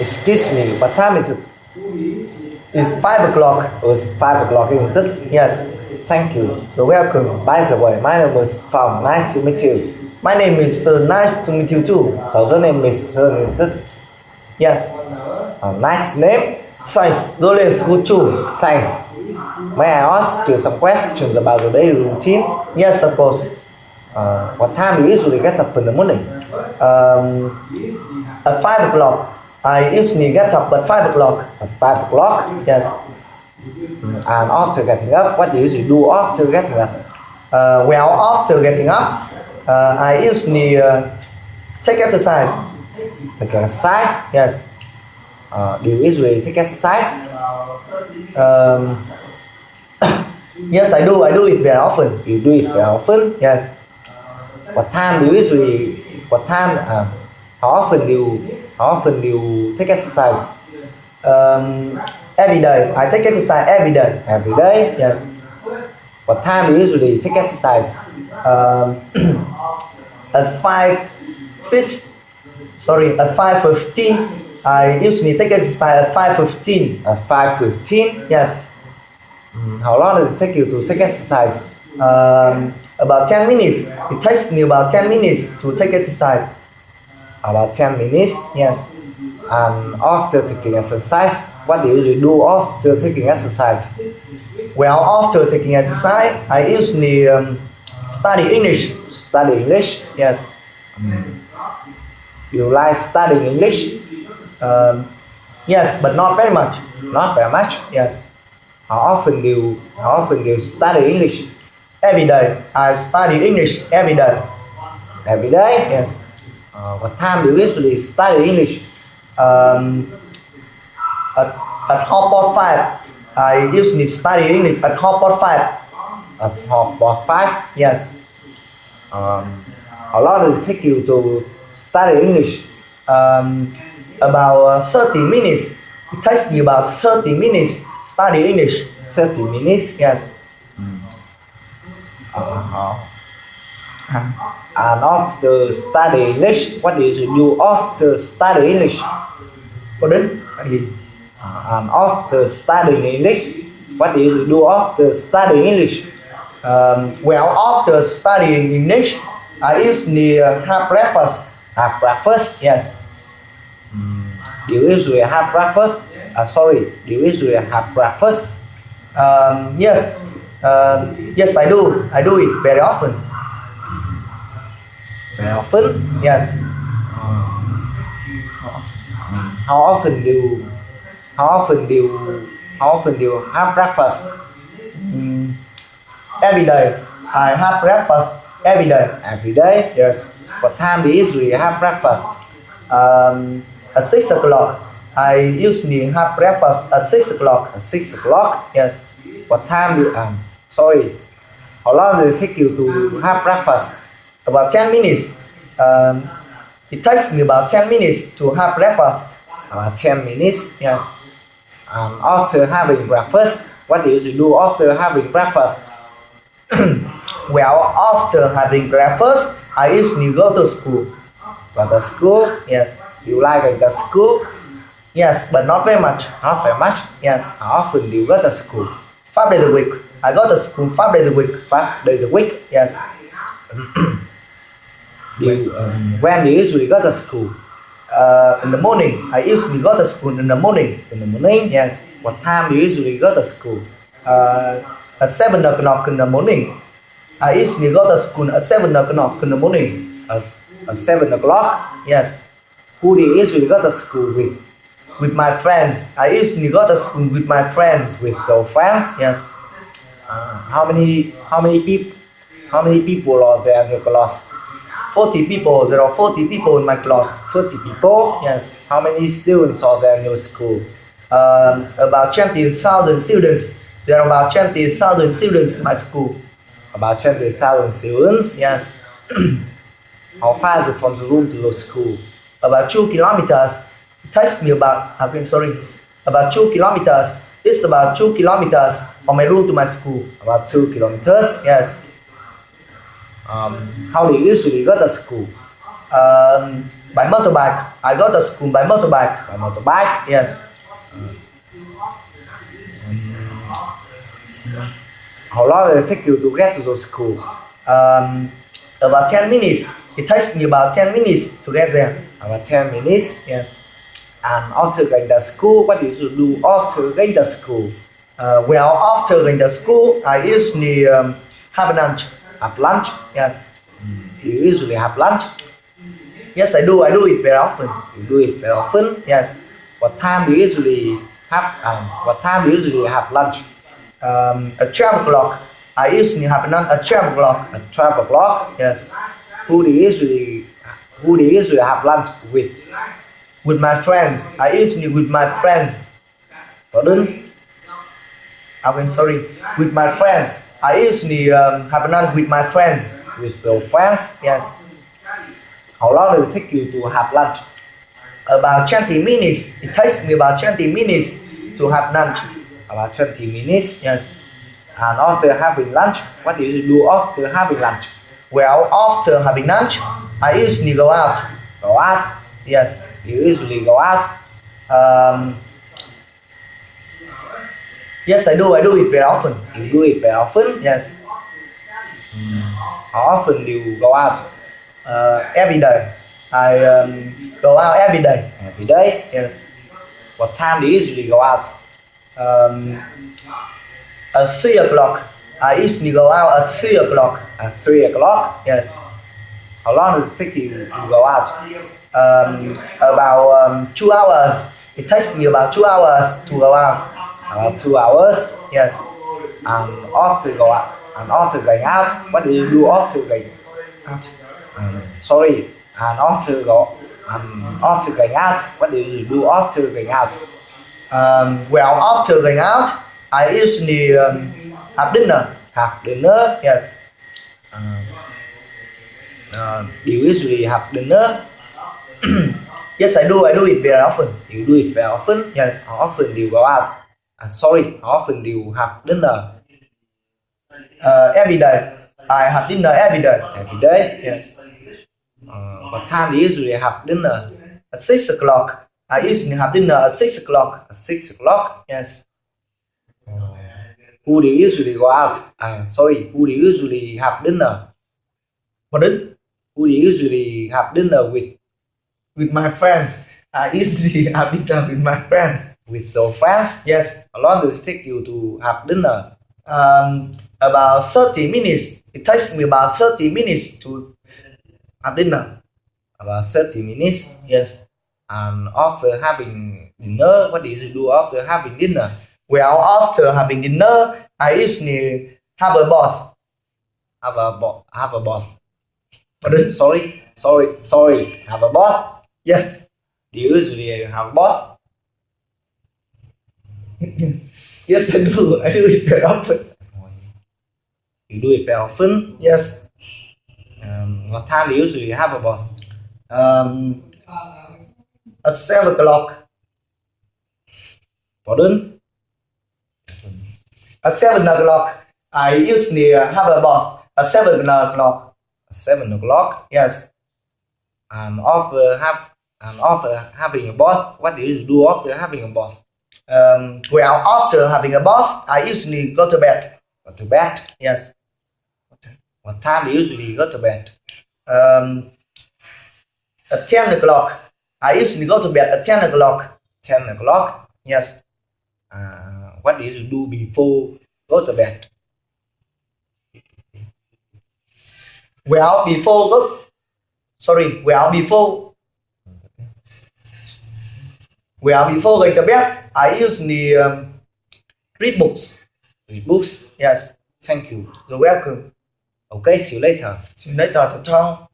Excuse me, what time is it? It's 5 o'clock. It's 5 o'clock, isn't it? Yes. Thank you. You're welcome. By the way, my name is Phong. Nice to meet you. My name is nice to meet you too. So your name is isn't it? Yes. Nice name. Thanks. Really is good too. Thanks. May I ask you some questions about your daily routine? Yes, of course. What time do you usually get up in the morning? At 5 o'clock. I usually get up at 5 o'clock. At 5 o'clock? Yes. And after getting up, what do you usually do after getting up? Well, after getting up, I usually take exercise. Take exercise? Yes. Do you usually take exercise? Yes, I do. I do it very often. You do it very often? Yes. What time do you usually? What time? How often do you take exercise? Every day. I take exercise every day. Every day? Yes. What time do you usually take exercise? At 5:15. I usually take exercise at 5:15. At 5:15? Yes. How long does it take you to take exercise? About 10 minutes. It takes me about 10 minutes to take exercise. About 10 minutes? Yes. And after taking exercise, what do you usually do after taking exercise? Well, after taking exercise, I usually study English. Study English? Yes. You like studying English? Yes, but not very much. Not very much? Yes. How often do you study English? Every day. I study English every day. Every day? Yes. What time do you usually study English? At 5:30. I usually study English at 5:30. At 5:30? Yes. How long does it take you to study English? About 30 minutes. It takes me about 30 minutes study English. 30 minutes? Yes. And after study English, what do you do after study English? Có đến study. And after studying English, what do you do after studying English? Well, after studying English, I usually have breakfast. Have breakfast? Yes. Do you usually have breakfast? Do you usually have breakfast? Yes. Yes, I do. I do it very often. Very often? Yes. How often do you have breakfast? Every day. I have breakfast every day. Every day? Yes. What time do you usually have breakfast? At 6 o'clock. I usually have breakfast at 6 o'clock. At 6 o'clock? Yes. What time do you, how long does it take you to have breakfast? About 10 minutes. It takes me about 10 minutes to have breakfast. 10 minutes? Yes. And after having breakfast, what do you do after having breakfast? Well, after having breakfast, I usually go to school. Go to school? Yes. You like going to school? Yes, but not very much. Not very much? Yes. How often do you go to school? 5 days a week. I go to school 5 days a week. 5 days a week? Yes. When do you usually go to school? In the morning. I usually go to school in the morning. In the morning? Yes. What time do you usually go to school? At 7 o'clock in the morning. I usually go to school at 7 o'clock in the morning. At 7 o'clock? Yes. Who do you usually go to school with? With my friends. I usually go to school with my friends. With your friends? Yes. How many people are there in your class? 40 people. There are 40 people in my class. 40 people? Yes. How many students are there in your school? About 20,000 students. There are about 20,000 students in my school. About 20,000 students? Yes. How far is it from the room to your school? About 2 kilometers. It takes me about 2 kilometers. It's about 2 kilometers from my room to my school. About 2 kilometers? Yes. How do you usually go to school? By motorbike. I go to school by motorbike. By motorbike. Yes. How long does it take you to get to the school? About 10 minutes. It takes me about 10 minutes to get there. About 10 minutes. Yes. And after going to school, what do you do after going to school? Well, after going to school, I usually have lunch. Have lunch? Yes. You usually have lunch? Yes, I do. I do it very often. You do it very often? Yes. What time do you usually have? What time do you usually have lunch? At 12 o'clock. I usually have lunch at 12 o'clock. At 12 o'clock? Yes. Who do you usually have lunch with? With my friends. I usually with my friends. Pardon? Sorry. With my friends. I usually have lunch with my friends. With your friends? Yes. How long does it take you to have lunch? About 20 minutes. It takes me about 20 minutes to have lunch. About 20 minutes? Yes. And after having lunch, what do you do after having lunch? Well, after having lunch, I usually go out. Go out? Yes. You usually go out? Yes, I do. I do it very often. You do it very often? Yes. How often do you go out? Every day. I go out every day. Every day? Yes. What time do you usually go out? At 3 o'clock. I usually go out at 3 o'clock. At 3 o'clock? Yes. How long does it take you to go out? About 2 hours. It takes me about 2 hours to go out. About 2 hours? Yes. And after go out, and after going out, what do you do after going out? Sorry. And after going out, what do you do after going out? Well, after going out, I usually have dinner. Have dinner? Yes. Do you usually have dinner? Yes, I do. I do it very often. You do it very often? Yes. How often do you go out? Sorry, how often do you have dinner? Every day. I have dinner every day. Every day? Yes. What time do you usually have dinner? At 6 o'clock. I usually have dinner at 6 o'clock. At 6 o'clock? Yes. Who do you usually go out? Who do you usually have dinner? Pardon? Who do you usually have dinner with? With my friends. I usually have dinner with my friends. With your friends? Yes. How long does it take you to have dinner? About 30 minutes. It takes me about 30 minutes to have dinner. About 30 minutes? Yes. And after having dinner, what do you do after having dinner? Well, after having dinner, I usually have a bath. Have a bath. Pardon? Sorry. Have a bath? Yes. Do you usually have a bath? Yes, I do. I do it very often. You do it very often? Yes. What time do you usually have a bath? At 7 o'clock. Pardon? At 7 o'clock. I usually have a bath at 7 o'clock. 7 o'clock? Yes. And after having a bath, what do you do after having a bath? Well, after having a bath, I usually go to bed. Go to bed? Yes. What time do you usually go to bed? At 10 o'clock. I usually go to bed at 10 o'clock. 10 o'clock? Yes. What do you do before go to bed? Well, before going to bed, I usually read books. Read books? Yes. Thank you. You're welcome. Okay, see you later. See you later. Ciao.